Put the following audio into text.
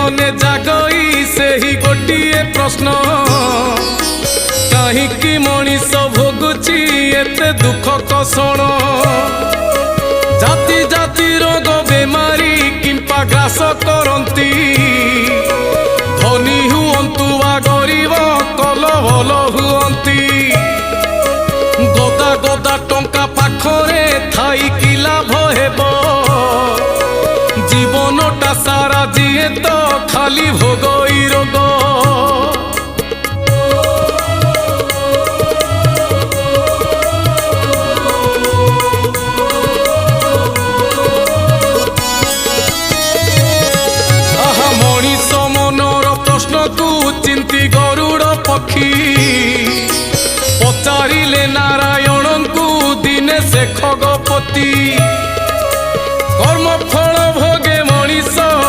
मने जागई सेही गोटिए प्रश्न कहीं मनीष भोगुची एते दुख कषण जाति जाति रोग बेमारी किंपा ग्रास करती धनी हुअंतु वा गरीब कल भल हुअंती गदा गदा टंका पाखरे थाई कि लाभ हेबो जीवनटा सारा जीए तो खाली भोगई रोग।